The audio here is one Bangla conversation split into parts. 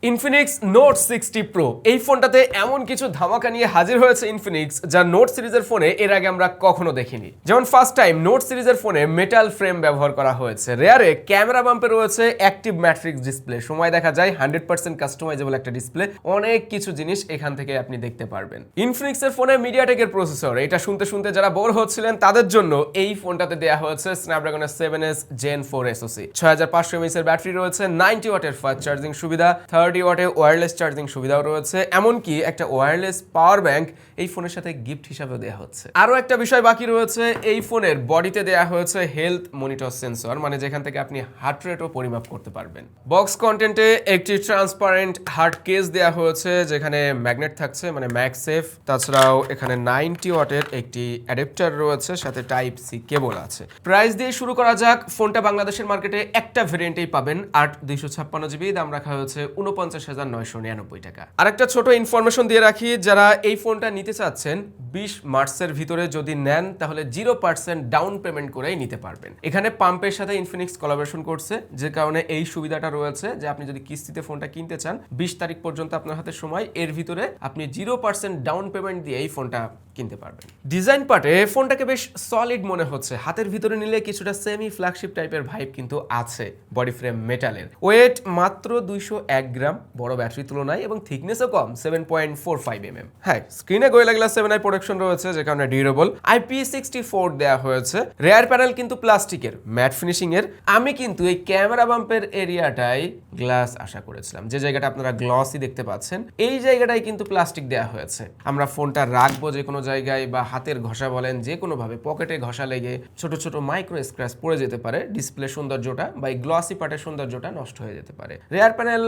ইনফিনিক্স নোট 60 প্রো এই ফোনটাতে এমন কিছু ধামাকা নিয়ে হাজির হয়েছে ইনফিনিক্স যা নোট সিরিজের ফোনে এর আগে আমরা কখনো দেখিনি। যেমন ফার্স্ট টাইম নোট সিরিজের ফোনে মেটাল ফ্রেম ব্যবহার করা হয়েছে, রেয়ারে ক্যামেরা বাম্পে রয়েছে অ্যাক্টিভ ম্যাট্রিক্স ডিসপ্লে, সময় দেখা যায় 100% কাস্টমাইজেবল একটা ডিসপ্লে, অনেক কিছু জিনিস এখান থেকে আপনি দেখতে পারবেন। ইনফিনিক্সের ফোনে মিডিয়াটেকের প্রসেসর, এটা শুনতে শুনতে যারা বোর হচ্ছিলেন তাদের জন্য এই ফোনটাতে দেওয়া হয়েছে স্ন্যাপড্রাগনের 7S Gen 4 SoC, 6500 mAh এর ব্যাটারি রয়েছে, 90 ওয়াটের ফাস্ট চার্জিং সুবিধা, 30 ওয়াটে ওয়্যারলেস চার্জিং সুবিধাও রয়েছে, এমনকি একটা ওয়্যারলেস পাওয়ার ব্যাংক এই ফোনের সাথে গিফট হিসাবে দেওয়া হচ্ছে। আরও একটা বিষয় বাকি রয়েছে, এই ফোনের বডিতে দেওয়া হয়েছে হেলথ মনিটর সেন্সর, মানে যেখান থেকে আপনি হার্ট রেটও পরিমাপ করতে পারবেন। বক্স কন্টেন্টে একটি ট্রান্সপারেন্ট হার্ড কেস দেওয়া হয়েছে যেখানে ম্যাগনেট থাকছে, মানে ম্যাগসেফ। তাছাড়াও এখানে 90 ওয়াটের একটি অ্যাডাপ্টার রয়েছে, সাথে টাইপ সি কেবল আছে। প্রাইস দিয়ে শুরু করা যাক। ফোনটা বাংলাদেশের মার্কেটে একটা ভেরিয়েন্টেই পাবেন, 8/256 GB, দাম রাখা হয়েছে 49,999 টাকা। আরেকটা ছোট ইনফরমেশন দিয়ে রাখি, যারা এই ফোনটা নিতে চাচ্ছেন 20 মার্চের ভিতরে যদি নেন তাহলে 0% ডাউন পেমেন্ট করেই নিতে পারবেন। এখানে পাম্পের সাথে ইনফিনিক্স কোলাবোরেশন করছে, যে কারণে এই সুবিধাটা রয়েছে যে আপনি যদি কিস্তিতে ফোনটা কিনতে চান 20 তারিখ পর্যন্ত আপনার হাতে সময়, এর ভিতরে আপনি 0% ডাউন পেমেন্ট দিয়ে এই ফোনটা কিনতে পারবেন। ডিজাইন পার্টে ফোনটাকে বেশ সলিড মনে হচ্ছে, হাতের ভিতরে নিলে কিছুটা সেমি ফ্ল্যাগশিপ টাইপের ভাইব কিন্তু আছে। বডি ফ্রেম মেটালের, ওয়েট মাত্র 201 গ্রাম, বড় ব্যাটারি তুলনায়, এবং থিকনেসও কম 7.45 mm। হ্যাঁ, স্ক্রিনে গোয়েলা গ্লাস 7i প্রোটেকশন রয়েছে যে কারণে ডিউরেবল। IP64 দেওয়া হয়েছে। রেয়ার প্যানেল কিন্তু প্লাস্টিকের, ম্যাট ফিনিশিং এর। আমি কিন্তু এই ক্যামেরা বাম্পের এরিয়াটাই গ্লাস আশা করেছিলাম, যে জায়গাটা আপনারা গ্লসি দেখতে পাচ্ছেন এই জায়গাটাই কিন্তু প্লাস্টিক দেওয়া হয়েছে। আমরা ফোনটা রাখবো যে কোনো জায়গায়, বা হাতের ঘষা বলেন, যে কোনোভাবে পকেটে ঘষা লেগে ছোট ছোট মাইক্রো স্ক্র্যাচ পড়ে যেতে পারে, ডিসপ্লে সৌন্দর্যটা বা এই গ্লসি পার্টের সৌন্দর্যটা নষ্ট হয়ে যেতে পারে। রেয়ার প্যানেল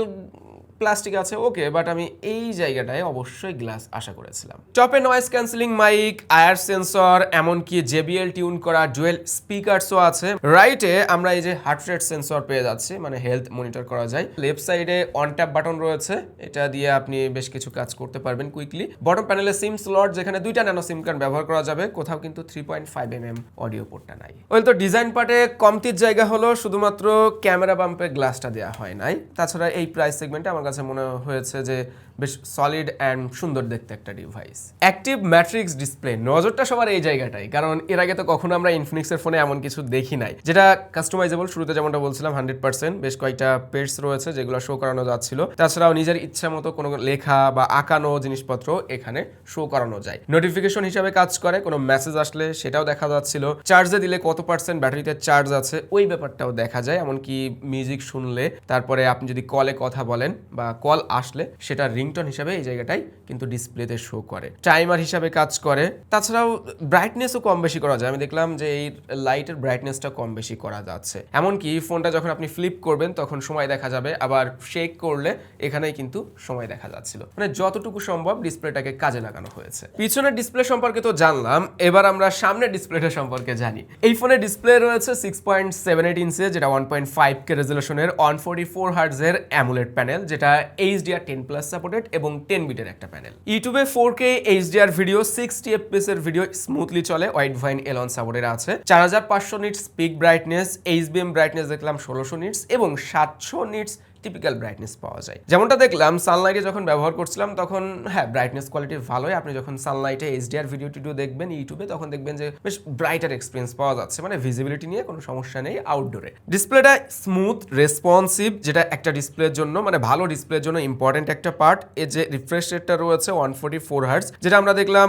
প্লাস্টিক আছে ওকে, বাট আমি এই জায়গাটায় অবশ্যই গ্লাস আশা করেছিলাম। টপে নয়েজ ক্যান্সেলিং মাইক, আয়ার সেন্সর, এমনকি JBL টিউন করা ডুয়েল স্পিকারসও আছে। রাইটে আমরা এই যে হার্ট রেট সেন্সর পেয়ে যাচ্ছি, মানে হেলথ মনিটর করা যায়। লেফট সাইডে অন ট্যাপ বাটন রয়েছে, এটা দিয়ে আপনি বেশ কিছু কাজ করতে পারবেন কুইকলি। বটম প্যানেলে সিম স্লট, যেখানে 2টা ন্যানো সিম কার্ড ব্যবহার করা যাবে, কোথাও কিন্তু 3.5 mm অডিও পোর্টটা নাই। ওয়েল, তো ডিজাইন পার্টে কমতির জায়গা হলো শুধুমাত্র ক্যামেরা বাম্পে গ্লাসটা দেওয়া হয় নাই। তাছাড়া এই প্রাইস সেগমেন্টে আমার কাছে মনে হয়েছে যে বেশ সলিড অ্যান্ড সুন্দর দেখতে একটা ডিভাইস। অ্যাক্টিভ ম্যাট্রিক্স ডিসপ্লে, নজরটা সবার এই জায়গাটাই, কারণ এর আগে তো কখনো আমরা ইনফিনিক্সের ফোনে এমন কিছু দেখি নাই, যেটা কাস্টমাইজেবল। শুরুতে যেমনটা বলছিলাম 100%, বেশ কয়েকটা পেডস রয়েছে যেগুলো শো করানো যাচ্ছিল। তাছাড়াও নিজের ইচ্ছা মতো কোনো লেখা বা আঁকানো জিনিসপত্র এখানে শো করানো যায়। নোটিফিকেশন হিসাবে কাজ করে, কোনো মেসেজ আসলে সেটাও দেখা যাচ্ছিল। চার্জে দিলে কত পার্সেন্ট ব্যাটারিতে চার্জ আছে ওই ব্যাপারটাও দেখা যায়, এমনকি মিউজিক শুনলে, তারপরে আপনি যদি কলে কথা বলেন বা কল আসলে সেটা রিংটোন হিসাবে এই জায়গাটাই কিন্তু ডিসপ্লেতে শো করে। টাইমার হিসাবে কাজ করে। তাছাড়াও ব্রাইটনেসও কম বেশি করা যায়, আমি দেখলাম যে এই লাইটের ব্রাইটনেসটা কম বেশি করা যাচ্ছে। এমনকি ফোনটা যখন আপনি ফ্লিপ করবেন তখন সময় দেখা যাবে, আবার শেক করলে এখানেই কিন্তু সময় দেখা যাচ্ছিল। মানে যতটুকু সম্ভব ডিসপ্লেটাকে কাজে লাগানো হয়েছে। পিছনের ডিসপ্লে সম্পর্কে তো জানলাম, এবার আমরা সামনের ডিসপ্লেটা সম্পর্কে জানি। এই ফোনে ডিসপ্লে রয়েছে 6.78 ইঞ্চি, যেটা 1.5K রেজলিউশনের 144 হার্টজের অ্যামোলেড প্যানেল, যেটা HDR10+ সাপোর্টেড এবং 10 বিটের একটা প্যানেল। ইউটিউবে 4K HDR ভিডিও 60 FPS এর ভিডিও স্মুথলি চলে, ওয়াইড ভাইন এলন সাপোর্টেড আছে। 4500 nits pick brightness, HBM brightness দেখলাম 1600 নিটস, এবং 700 নিটস টিপিক্যাল ব্রাইটনেস পাওয়া যায়। যেমনটা দেখলাম সানলাইটে যখন ব্যবহার করছিলাম তখন হ্যাঁ ব্রাইটনেস কোয়ালিটি ভালোই। আপনি যখন সানলাইটে HDR ভিডিও টিডিও দেখবেন ইউটিউবে, তখন দেখবেন যে বেশ ব্রাইটার এক্সপিরিয়েন্স পাওয়া যাচ্ছে, মানে ভিজিবিলিটি নিয়ে কোনো সমস্যা নেই আউটডোরে। ডিসপ্লেটা স্মুথ রেসপন্সিভ, যেটা একটা ডিসপ্লের জন্য, মানে ভালো ডিসপ্লের জন্য ইম্পর্টেন্ট একটা পার্ট। এর যে রিফ্রেশ রেটটা রয়েছে 144 হার্টজ, যেটা আমরা দেখলাম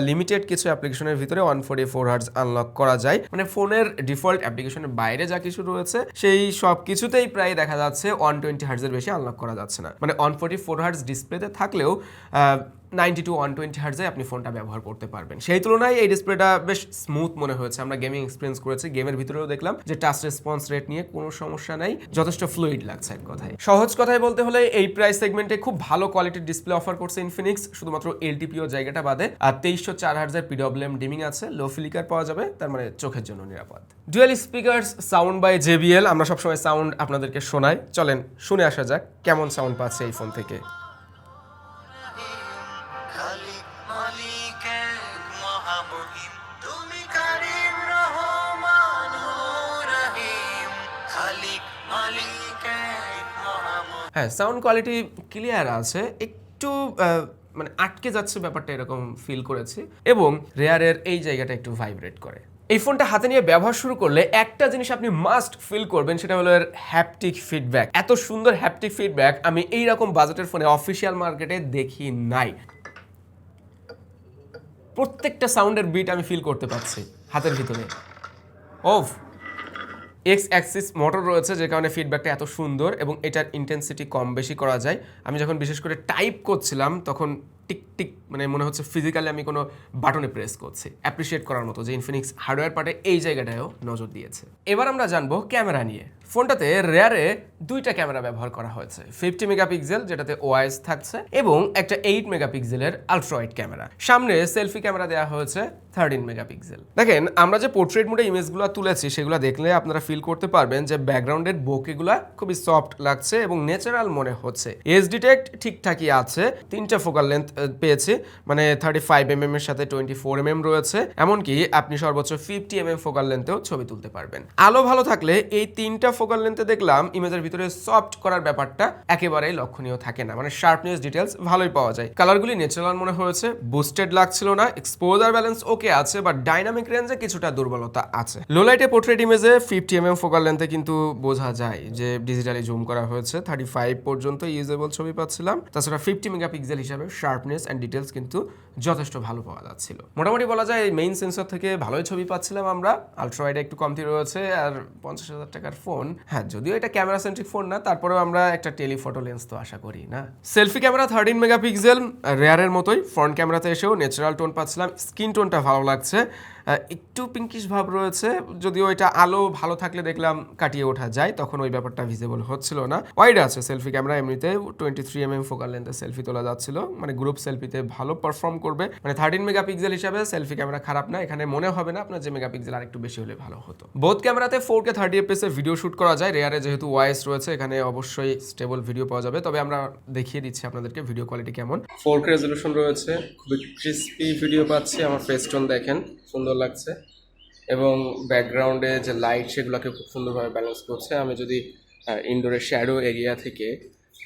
লিমিটেড কিছু অ্যাপ্লিকেশনের ভিতরে 144 হার্টজ আনলক করা যায়। মানে ফোনের ডিফল্ট অ্যাপ্লিকেশনের বাইরে যা কিছু রয়েছে সেই সব কিছুতেই প্রায় দেখা যাচ্ছে 120 হার্টজের বেশি আনলক করা যাচ্ছে না। মানে 144 হার্টজ ডিসপ্লেতে থাকলেও 90 to 120 হার্টজে আপনি ফোনটা ব্যবহার করতে পারবেন। সেই তুলনায় এই ডিসপ্লেটা বেশ স্মুথ মনে হয়েছে। আমরা গেমিং এক্সপিরিয়েন্স করেছি, গেমের ভিতরেও দেখলাম যে টাচ রেসপন্স রেট নিয়ে কোনো সমস্যা নাই, যথেষ্ট ফ্লুইড লাগছে এক কথায়। সহজ কথায় বলতে হলে এই প্রাইস সেগমেন্টে খুব ভালো কোয়ালিটির ডিসপ্লে অফার করছে ইনফিনিক্স, শুধুমাত্র LTPO জায়গাটা বাদে। আর 2304 হার্টজের PWM ডিমিং আছে, লো ফ্লিকার পাওয়া যাবে, তার মানে চোখের জন্য নিরাপদ। Dual speakers, sound by JBL, আমরা সবসময় সাউন্ড আপনাদেরকে শোনাই, চলেন শুনে আসা যাক কেমন সাউন্ড পাচ্ছে এই ফোন থেকে। হ্যাঁ, সাউন্ড কোয়ালিটি ক্লিয়ার আছে, একটু মানে আটকে যাচ্ছে ব্যাপারটা এরকম ফিল করেছি, এবং রেয়ারের এই জায়গাটা একটু ভাইব্রেট করে। এই ফোনটা হাতে নিয়ে ব্যবহার শুরু করলে একটা জিনিস আপনি মাস্ট ফিল করবেন, সেটা হলো এর হ্যাপটিক ফিডব্যাক। এত সুন্দর হ্যাপটিক ফিডব্যাক আমি এই রকম বাজেটের ফোনে অফিসিয়াল মার্কেটে দেখি নাই। প্রত্যেকটা সাউন্ডের বিট আমি ফিল করতে পারছি হাতের ভিতরে। ওফ, এক্স অ্যাক্সিস মোটর রয়েছে, যে কারণে ফিডব্যাকটা এত সুন্দর, এবং এটার ইন্টেন্সিটি কম বেশি করা যায়। আমি যখন বিশেষ করে টাইপ করছিলাম তখন টিক টিক মানে মনে হচ্ছে ফিজিক্যালি আমি কোনো বাটনে প্রেস করছি। অ্যাপ্রিসিয়েট করার মতো যে ইনফিনিক্স হার্ডওয়্যার পার্টে এই জায়গাটায়ও নজর দিয়েছে। এবার আমরা জানবো ক্যামেরা নিয়ে। ফোনটাতে রেয়ারে দুইটা ক্যামেরা ব্যবহার করা হয়েছে, 50 মেগাপিক্সেল যেটাতে ওআইএস থাকছে, এবং একটা 8 মেগাপিক্সেলের আলট্রা ওয়াইড ক্যামেরা। সামনে সেলফি ক্যামেরা দেওয়া হয়েছে 13 মেগাপিক্সেল। দেখেন, আমরা যে পোর্ট্রেট মোডে ইমেজগুলো তুলেছি সেগুলো দেখলে আপনারা ফিল করতে পারবেন যে ব্যাকগ্রাউন্ডের বোকেগুলো খুবই সফট লাগছে এবং ন্যাচারাল মনে হচ্ছে। এজ ডিটেক্ট ঠিকঠাকই আছে, 3টা ফোকাল লেন্থ পেয়েছি, মানে 35mm এর সাথে 24mm রয়েছে। এমনকি আপনি সর্বোচ্চ 50mm ফোকাল লেন্থেও ছবি তুলতে পারবেন। আলো ভালো থাকলে এই 3টা ফোকাল লেন্থে দেখলাম ইমেজের ভিতরে সফট করার ব্যাপারটা একেবারেই লক্ষণীয় থাকে না, মানে শার্পনেস ডিটেলস ভালোই পাওয়া যায়। কালারগুলি ন্যাচারাল মনে হয়েছে, বুস্টেড লাগছিল না। এক্সপোজার ব্যালেন্স ওকে আছে, বাট ডাইনামিক রেঞ্জে কিছুটা দুর্বলতা আছে। লো লাইটে পোর্ট্রেট ইমেজে 50mm ফোকাল লেন্থে কিন্তু বোঝা যায় যে ডিজিটালি জুম করা হয়েছে, 35 পর্যন্ত ইউজেবল ছবি পাচ্ছিলাম। তাছাড়া 50 মেগাপিক্সেল হিসাবে শার্পনেস অ্যান্ড ডিটেলস কিন্তু যথেষ্ট ভালো পাওয়া যাচ্ছিল। মোটামুটি বলা যায় মেইন সেন্সর থেকে ভালোই ছবি পাচ্ছিলাম আমরা। আলট্রা ওয়াইডে একটু কমতি রয়েছে, আর 50,000 টাকার ফোন, হ্যাঁ যদিও এটা ক্যামেরা সেন্ট্রিক ফোন না, তারপরেও আমরা একটা টেলিফটো লেন্স তো আশা করি না। সেলফি ক্যামেরা 13 মেগাপিক্সেল, রেয়ারের মতোই। ফ্রন্ট ক্যামেরাতে এসেও ন্যাচারাল টোন পাচ্ছিলাম, স্কিন টোনটা ভালো লাগছে, একটু পিঙ্কিশ ভাব রয়েছে, যদিও এটা আলো ভালো থাকলে দেখলাম কাটিয়ে ওঠা যায়, তখন ওই ব্যাপারটা ভিজিবল হচ্ছিল না। ওয়াইড আছে সেলফি ক্যামেরা, এমনিতে 23mm ফোকাল লেন্থে সেলফি তোলা যাচ্ছিল, মানে গ্রুপ সেলফিতে ভালো পারফর্ম করবে। মানে 13 মেগাপিক্সেল হিসাবে সেলফি ক্যামেরা খারাপ না, এখানে মনে হবে না আপনার যে মেগাপিক্সেল আর একটু বেশি হলে ভালো হতো। বোথ ক্যামেরাতে 4K 30fps এর ভিডিও শুট করা যায়। রেয়ারে যেহেতু ওআইএস রয়েছে, এখানে অবশ্যই স্টেবল ভিডিও পাওয়া যাবে। তবে আমরা দেখিয়ে দিচ্ছি আপনাদেরকে ভিডিও কোয়ালিটি কেমন। 4K রেজলিউশন রয়েছে, খুবই ক্রিস্পি ভিডিও পাচ্ছি। আমার ফেস টোন দেখেন, সুন্দর লাগছে, এবং ব্যাকগ্রাউন্ডে যে লাইট সেগুলোকে খুব সুন্দরভাবে ব্যালেন্স করছে। আমি যদি ইনডোরের শ্যাডো এরিয়া থেকে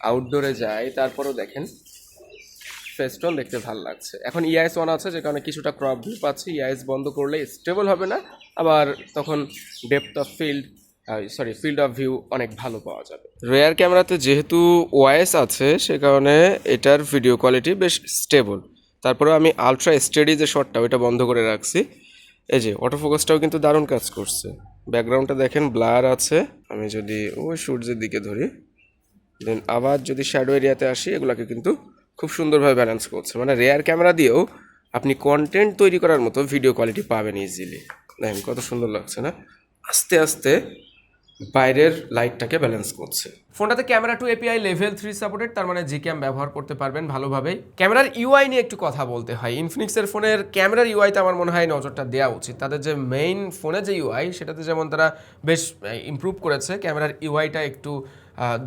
আউটডোরে যাই, তারপরেও দেখেন ফেস টোন দেখতে ভালো লাগছে। এখন ইআইএস অন আছে, যে কারণে কিছুটা ক্রপ ভিউ পাচ্ছি। ইআইএস বন্ধ করলে স্টেবল হবে না, আবার তখন depth of field of view অনেক ভালো পাওয়া যাবে। রেয়ার ক্যামেরাতে যেহেতু ওআইএস আছে, সে কারণে এটার ভিডিও কোয়ালিটি বেশ স্টেবল। তারপরে আমি আলট্রা স্টেডি যে শটটা, ওইটা বন্ধ করে রাখছি। এই যে অটোফোকাসটাও কিন্তু দারুণ কাজ করছে। ব্যাকগ্রাউন্ডটা দেখেন ব্লার আছে। আমি যদি ওই সূর্যের দিকে ধরি, দেন আবার যদি শ্যাডো এরিয়াতে আসি, এগুলোকে কিন্তু খুব সুন্দরভাবে ব্যালেন্স করছে। মানে রেয়ার ক্যামেরা দিয়েও আপনি কন্টেন্ট তৈরি করার মতো ভিডিও কোয়ালিটি পাবেন ইজিলি। দেখেন কত সুন্দর লাগছে না, আস্তে আস্তে বাইরের লাইটটাকে ব্যালেন্স করছে। ফোনটাতে camera two API level 3 supported, তার মানে জিক্যাম ব্যবহার করতে পারবেন ভালোভাবেই। ক্যামেরার ইউআই নিয়ে একটু কথা বলতে হয়। ইনফিনিক্সের ফোনের ক্যামেরার ইউআইতে আমার মনে হয় নজরটা দেওয়া উচিত। তাদের যে মেইন ফোনে যে ইউআই, সেটাতে যেমন তারা বেশ ইমপ্রুভ করেছে, ক্যামেরার ইউআইটা একটু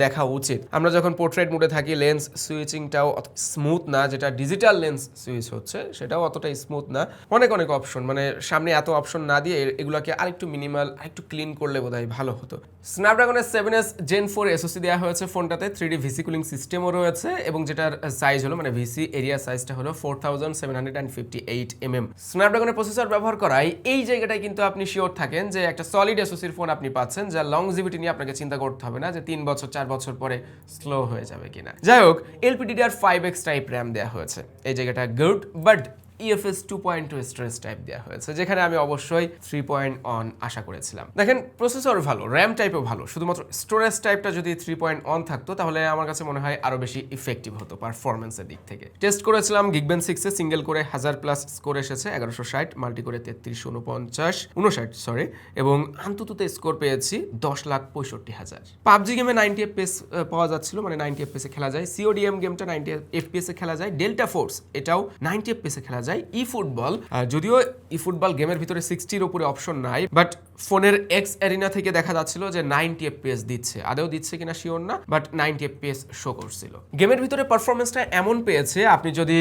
দেখা উচিত। আমরা যখন পোর্ট্রেট মোডে থাকি, লেন্স সুইচিংটাও স্মুথ না, যেটা ডিজিটাল লেন্স সুইচ হচ্ছে সেটাও অতটাই স্মুথ না। অনেক অপশন, মানে সামনে এত অপশন না দিয়ে এগুলোকে আরেকটু মিনিমাল, আরেকটু ক্লিন করলে বোধহয় ভালো হতো। স্ন্যাপড্রাগনের 7S Gen 4 SoC দেওয়া হয়েছে ফোনটাতে, 3D ভিসি কুলিং সিস্টেমও রয়েছে, এবং যেটার সাইজ হলো, মানে ভিসি এরিয়া সাইজটা হলো 4758mm। স্ন্যাপড্রাগনের প্রসেসর ব্যবহার করায় এই জায়গাটায় কিন্তু আপনি শিওর থাকেন যে একটা সলিড এসওসির ফোন আপনি পাচ্ছেন, যা লংজিভিটি নিয়ে আপনাকে চিন্তা করতে হবে না যে 3 বছর 4 বছর পরে স্লো হয়ে যাবে কিনা। যাই হোক, LPDDR5X টাইপ র্যাম দেওয়া হয়েছে, এই জায়গাটা good, but EFS 2.2 storage type দেওয়া হয়েছে, যেখানে আমি অবশ্যই 3.1 আশা করেছিলাম। দেখেন প্রসেসর ভালো, র্যাম টাইপও ভালো, শুধুমাত্র স্টোরেজ টাইপটা যদি 3.1 থাকতো তাহলে আমার কাছে মনে হয় আরো বেশি ইফেক্টিভ হতো পারফরমেন্সের দিক থেকে। টেস্ট করেছিলাম Geekbench 6 এ, সিঙ্গেল করে 1000+ স্কোর এসেছে 1160, মাল্টি করে 3359 এবং আন্ততুতে স্কোর পেয়েছি 10,65,000। পাবজি গেমে 90 FPS পাওয়া যাচ্ছিল, মানে 90 FPS এ খেলা যায়। CODM গেমটা 90 FPS এ খেলা যায়। ডেল্টা ফোর্স এটাও 90 FPS এ খেলা যায়। ই ফুটবল, যদিও ই ফুটবল গেমের ভিতরে 60-র উপরে অপশন নাই, বাট ফোনের এক্স অ্যারিনা থেকে দেখা যাচ্ছিল যে 90 এফপিএস দিচ্ছে, আদৌ দিচ্ছে কিনা শিওর না, বাট 90 এফপিএস শো করছিল। গেমের ভিতরে পারফরমেন্সটা এমন পেয়েছে, আপনি যদি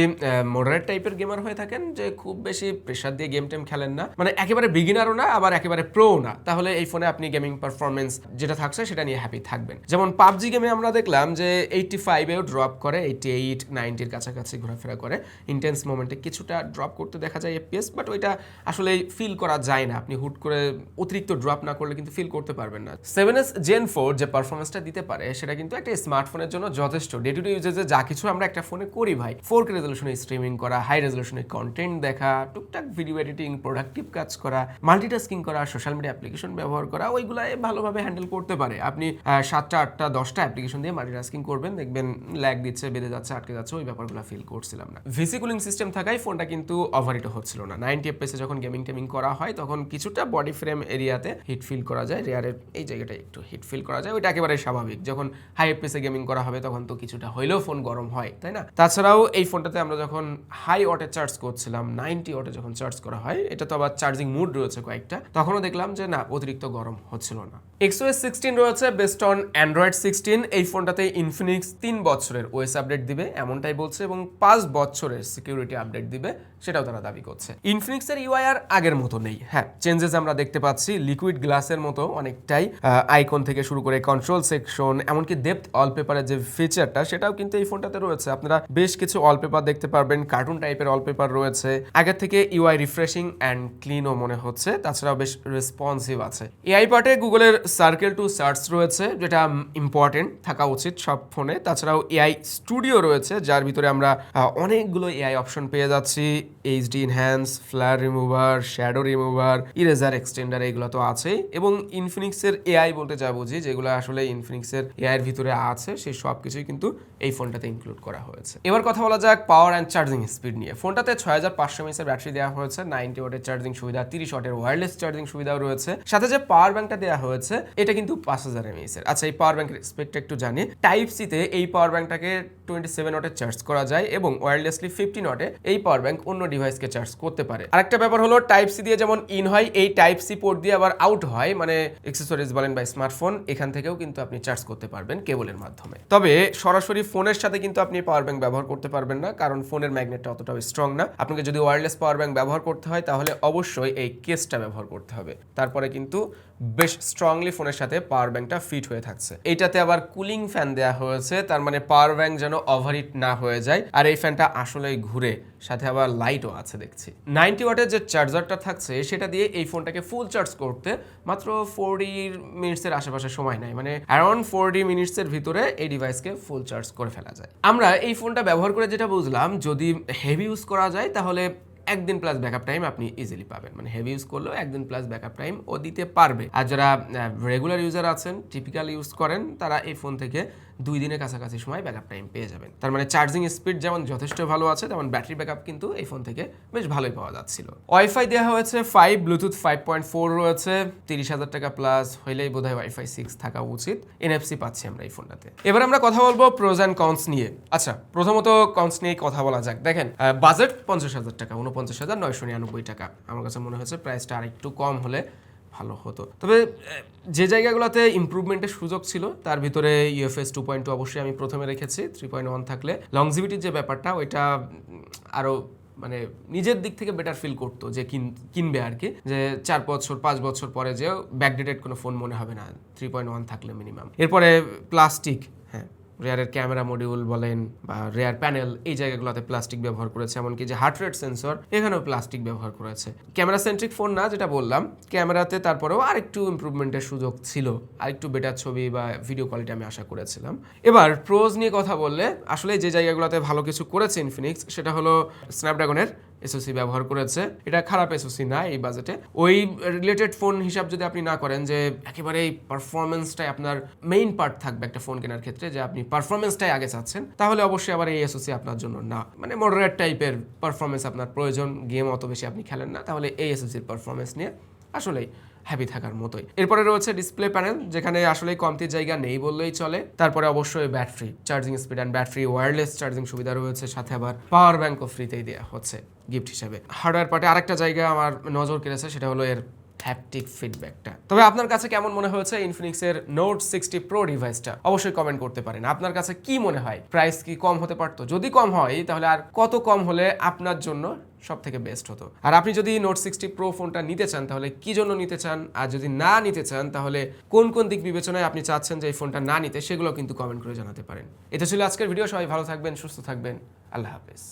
মডারেট টাইপের গেমার হয়ে থাকেন, যে খুব বেশি প্রেসার দিয়ে গেম টেম খেলেন না, মানে একেবারে বিগিনারও না আবার একেবারে প্রো না, তাহলে এই ফোনে আপনি গেমিং পারফরমেন্স যেটা থাকছে সেটা নিয়ে হ্যাপি থাকবেন। যেমন পাবজি গেমে আমরা দেখলাম যে 85-এও ড্রপ করে, 88, 90-এর কাছাকাছি ঘোরাফেরা করে, ইন্টেন্স মোমেন্টে কিছুটা ড্রপ করতে দেখা যায় এফপিএস, বাট ওইটা আসলে ফিল করা যায় না। আপনি হুট করে অতিরিক্ত ড্রপ না করলে কিন্তু ফিল করতে পারবেন না। 7s Gen 4 যে পারফরমেন্সটা দিতে পারে সেটা কিন্তু একটা স্মার্টফোনের জন্য যথেষ্ট। ডে টু ডে ইউজেজে যা কিছু আমরা একটা ফোনে করি ভাই, 4K রেজলিউশনে স্ট্রিমিং করা, হাই রেজলিউশনে কন্টেন্ট দেখা, টুকটাক ভিডিও এডিটিং, প্রোডাক্টিভ কাজ করা, মাল্টিটাস্কিং করা, সোশ্যাল মিডিয়া অ্যাপ্লিকেশন ব্যবহার করা, ওইগুলাই ভালোভাবে হ্যান্ডেল করতে পারে। আপনি 7টা 8টা 10টা অ্যাপ্লিকেশন দিয়ে মাল্টিটাস্কিং করবেন, দেখবেন ল্যাগ দিচ্ছে, বেঁধে যাচ্ছে, আটকে যাচ্ছে, ওই ব্যাপারগুলো ফিল করছিলাম না। ভিসি কুলিং সিস্টেম থাকায় ফোনটা কিন্তু ওভারহিটও হচ্ছিল না। 90 এফপিএসে যখন গেমিং টেমিং করা হয় তখন কিছুটা বডি ফ্রেম এরিয়াতে হিট ফিল করা যায়, রেয়ারের এই জায়গাটা একটু হিট ফিল করা যায়, ওইটা একেবারে স্বাভাবিক। যখন হাই এফপিএসে গেমিং করা হবে তখন তো কিছুটা হইলেও ফোন গরম হয়, তাই না? তাছাড়াও এই ফোনটাতে আমরা যখন হাই ওয়াটে চার্জ করছিলাম, 90 ওয়াটে যখন চার্জ করা হয়, এটা তো আবার চার্জিং মুড রয়েছে কয়েকটা, তখনও দেখলাম যে না, অতিরিক্ত গরম হচ্ছিল না। XOS 16 রয়েছে বেস্ট অন অ্যান্ড্রয়েড 16। এই ফোনটাতে ইনফিনিক্স 3 বছরের ওএস আপডেট দিবে এমনটাই বলছে, এবং 5 বছরের সিকিউরিটি আপডেট দিবে সেটাও তারা দাবি করছে। ইনফিনিক্সের ইউআই আর আগের মতো নেই, হ্যাঁ চেঞ্জেস আমরা দেখতে পাচ্ছি লিকুইড গ্লাসের মতো অনেকটাই, আইকন থেকে শুরু করে কন্ট্রোল সেকশন, এমনকি ডেপথ ওয়ালপেপারের যে ফিচারটা সেটাও কিন্তু এই ফোনটাতে রয়েছে। আপনারা বেশ কিছু ওয়ালপেপার দেখতে পারবেন, কার্টুন টাইপের ওয়ালপেপার রয়েছে। আগের থেকে ইউআই রিফ্রেশিং অ্যান্ড ক্লিনও মনে হচ্ছে, তাছাড়াও বেশ রেসপন্সিভ আছে। এআই পার্টে গুগলের সার্কেল টু সার্চ রয়েছে, যেটা ইম্পর্টেন্ট থাকা উচিত সব ফোনে। তাছাড়াও এআই স্টুডিও রয়েছে, যার ভিতরে আমরা অনেকগুলো এআই অপশন পেয়ে যাচ্ছি, HD enhance, blur remover, shadow remover, eraser extender, এগুলো তো আছেই। এবং ইনফিনিক্সের এআই বলতে যা বুঝি, যেগুলো আসলে ইনফিনিক্সের এআই এর ভিতরে আছে, সেই সব কিছুই কিন্তু এই ফোনটাতে ইনক্লুড করা হয়েছে। এবার কথা বলা যাক পাওয়ার অ্যান্ড চার্জিং স্পিড নিয়ে। ফোনটাতে 6500 mAh এর ব্যাটারি দেওয়া হয়েছে, 90 ওয়াটের চার্জিং সুবিধা, 30 ওয়াটের ওয়্যারলেস চার্জিং সুবিধাও রয়েছে। সাথে যে পাওয়ার ব্যাংকটা দেওয়া হয়েছে এটা কিন্তু 5000 mAh এর। আচ্ছা, এই পাওয়ার ব্যাংকের স্পেকটা একটু জানি। টাইপ সি তে এই পাওয়ার ব্যাংকটাকে 27 ওয়াটের চার্জ করা যায়, এবং ওয়্যারলেসলি 15 ওয়াটে এই পাওয়ার ব্যাংক অন্য ডিভাইসকে চার্জ করতে পারে। আরেকটা ব্যাপার হলো, টাইপ সি দিয়ে যেমন ইন হয়, এই টাইপ সি পোর্ট দিয়ে আবার আউট হয়, মানে অ্যাক্সেসরিজ বলেন বা স্মার্টফোন, এখান থেকেও কিন্তু আপনি চার্জ করতে পারবেন কেবলের মাধ্যমে। তবে সরাসরি ফোনের সাথে কিন্তু আপনি পাওয়ার ব্যাংক ব্যবহার করতে পারবেন না, কারণ ফোনের ম্যাগনেটটা অতটাও স্ট্রং না। আপনাকে যদি ওয়্যারলেস পাওয়ার ব্যাংক ব্যবহার করতে হয় তাহলে অবশ্যই এই কেসটা ব্যবহার করতে হবে, তারপরে কিন্তু বেশ স্ট্রংলি ফোনের সাথে পাওয়ার ব্যাংকটা ফিট হয়ে থাকছে। এইটাতে আবার কুলিং ফ্যান দেওয়া হয়েছে, তার মানে পাওয়ার ব্যাংক যেন ওভারহিট না হয়ে যায়। আর এই ফ্যানটা আসলেই ঘুরে, সাথে আবার লাইটও আছে দেখছি। 90 ওয়াটের যে চার্জারটা থাকছে সেটা দিয়ে এই ফোনটাকে ফুল চার্জ করতে মাত্র 40 মিনিটসের আশেপাশে সময় নেয়, মানে অ্যারাউন্ড 40 মিনিটসের ভিতরে এই ডিভাইসকে ফুল চার্জ করে ফেলা যায়। আমরা এই ফোনটা ব্যবহার করে যেটা বুঝলাম, যদি হেভি ইউজ করা যায় তাহলে একদিন প্লাস ব্যাকআপ টাইম আপনি ইজিলি পাবেন, মানে হেভি ইউজ করলেও একদিন প্লাস ব্যাকআপ টাইম ও দিতে পারবে। আর যারা রেগুলার ইউজার আছেন, টিপিক্যাল ইউজ করেন, তারা এই ফোন থেকে 2 দিনের কাছাকাছি সময় ব্যাকআপ টাইম পেয়ে যাবেন। তার মানে চার্জিং স্পিড যেমন যথেষ্ট ভালো আছে, তেমন ব্যাটারি ব্যাকআপ কিন্তু এই ফোন থেকে বেশ ভালোই পাওয়া যাচ্ছিল। ওয়াইফাই দেওয়া হয়েছে 5, ব্লুটুথ 5.4 রয়েছে। 30,000 টাকা প্লাস হইলেই বোধহয় ওয়াইফাই 6 থাকা উচিত। এনএফসি পাচ্ছি আমরা এই ফোনটাতে। এবার আমরা কথা বলবো প্রোজ অ্যান্ড কনস নিয়ে। আচ্ছা, প্রথমত কনস নিয়ে কথা বলা যাক। দেখেন, বাজেট 50,000 টাকা, 49,999 টাকা। আমার কাছে মনে হয়েছে প্রাইসটা আর একটু কম হলে ভালো হতো। তবে যে জায়গাগুলোতে ইমপ্রুভমেন্টের সুযোগ ছিল তার ভিতরে ইউএফএস 2.2 অবশ্যই আমি প্রথমে রেখেছি। 3.1 থাকলে লংজিভিটির যে ব্যাপারটা, ওইটা আরও মানে নিজের দিক থেকে বেটার ফিল করতো, যে কিনবে আর কি, যে 4 বছর 5 বছর পরে যে ব্যাকডেটেড কোনো ফোন মনে হবে না 3.1 থাকলে মিনিমাম। এরপরে প্লাস্টিক, হ্যাঁ রেয়ারের ক্যামেরা মডিউল বলেন বা রেয়ার প্যানেল, এই জায়গাগুলোতে প্লাস্টিক ব্যবহার করেছে। এমনকি যে হার্ট রেট সেন্সর, এখানেও প্লাস্টিক ব্যবহার করেছে। ক্যামেরা সেন্ট্রিক ফোন না, যেটা বললাম, ক্যামেরাতে তারপরেও আরেকটু ইমপ্রুভমেন্টের সুযোগ ছিল, আরেকটু বেটার ছবি বা ভিডিও কোয়ালিটি আমি আশা করেছিলাম। এবার প্রোজ নিয়ে কথা বললে আসলে যে জায়গাগুলোতে ভালো কিছু করেছে ইনফিনিক্স, সেটা হলো স্ন্যাপড্রাগনের এসওসি ব্যবহার করেছে। এটা খারাপ এসওসি না এই বাজেটে। ওই রিলেটেড ফোন হিসাব যদি আপনি না করেন, যে একেবারে এই পারফরমেন্সটাই আপনার মেইন পার্ট থাকবে একটা ফোন কেনার ক্ষেত্রে, যে আপনি পারফরমেন্সটাই আগে চাচ্ছেন, তাহলে অবশ্যই আবার এই এসওসি আপনার জন্য না। মানে মডারেট টাইপের পারফরমেন্স আপনার প্রয়োজন, গেম অত বেশি আপনি খেলেন না, তাহলে এই এসওসির পারফরমেন্স নিয়ে আসলেই হ্যাপি থাকার মতোই। এরপরে রয়েছে ডিসপ্লে প্যানেল, যেখানে আসলে কমতির জায়গা নেই বললেই চলে। তারপরে অবশ্যই battery, charging speed and battery, wireless charging সুবিধা রয়েছে, সাথে আবার পাওয়ার ব্যাংকও ফ্রিতেই দেওয়া হচ্ছে গিফট হিসেবে। হার্ডওয়্যার পার্টে আরেকটা জায়গা আমার নজর কেড়েছে, সেটা হলো এর হ্যাপটিক ফিডব্যাকটা। তবে আপনার কাছে কেমন মনে হয়েছে ইনফিনিক্সের নোট 60 প্রো ডিভাইসটা? অবশ্যই কমেন্ট করতে পারেন। আপনার কাছে কি মনে হয়, প্রাইস কি কম হতে পারতো? যদি কম হয় তাহলে আর কত কম হলে আপনার জন্য সব থেকে বেস্ট হতো? আর আপনি যদি নোট 60 প্রো ফোনটা নিতে চান তাহলে কি জন্য নিতে চান, আর যদি না নিতে চান তাহলে কোন কোন দিক বিবেচনায় আপনি চাচ্ছেন যে এই ফোনটা না নিতে, সেগুলো কিন্তু কমেন্ট করে জানাতে পারেন। এটা ছিল আজকের ভিডিও। সবাই ভালো থাকবেন, সুস্থ থাকবেন। আল্লাহ হাফেজ।